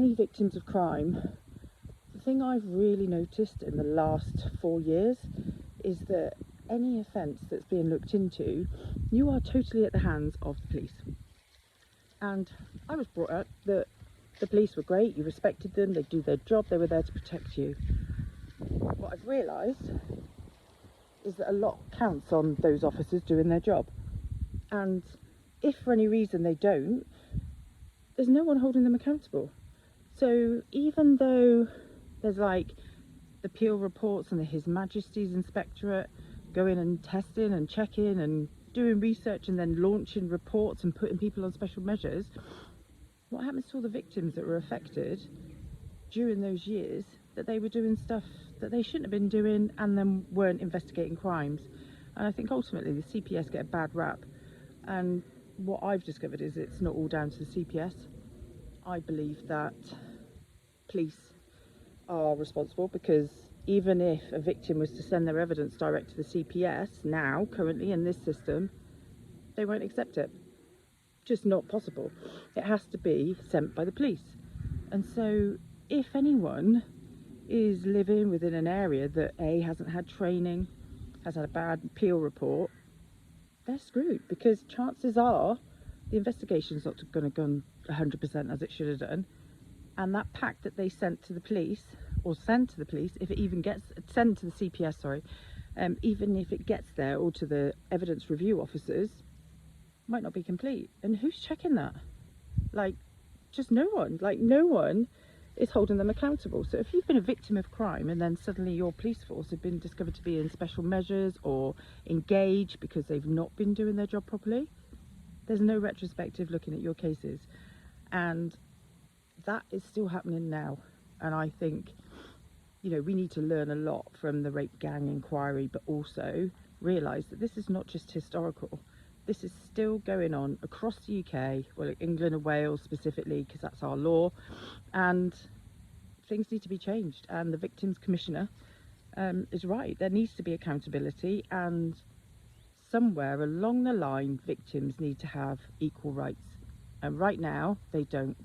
any victims of crime, the thing I've really noticed in the last 4 years is that any offence that's being looked into, you are totally at the hands of the police. And I was brought up that the police were great, you respected them, they'd do their job, they were there to protect you. What I've realised is that a lot counts on those officers doing their job. And if for any reason they don't, there's no one holding them accountable. So even though there's like the Peel reports and the His Majesty's Inspectorate going and testing and checking and doing research and then launching reports and putting people on special measures, what happens to all the victims that were affected during those years that they were doing stuff that they shouldn't have been doing and then weren't investigating crimes? And I think ultimately the CPS get a bad rap, and what I've discovered is it's not all down to the CPS. I believe that police are responsible, because even if a victim was to send their evidence direct to the CPS now, currently in this system, they won't accept it. Just not possible. It has to be sent by the police. And so if anyone is living within an area that A, hasn't had training, has had a bad Peel report, they're screwed, because chances are the investigation's not going to go 100% as it should have done. And that pack that they sent to the police, or send to the police, if it even gets sent to the CPS, sorry, even if it gets there, or to the evidence review officers, might not be complete. And who's checking that? Like, just no one. Like, no one is holding them accountable. So if you've been a victim of crime and then suddenly your police force have been discovered to be in special measures or engaged because they've not been doing their job properly, there's no retrospective looking at your cases. And that is still happening now. And I think, you know, we need to learn a lot from the rape gang inquiry, but also realise that this is not just historical. This is still going on across the UK, well, England and Wales specifically, because that's our law, and things need to be changed. And the Victims Commissioner is right. There needs to be accountability, and somewhere along the line, victims need to have equal rights. And right now, they don't.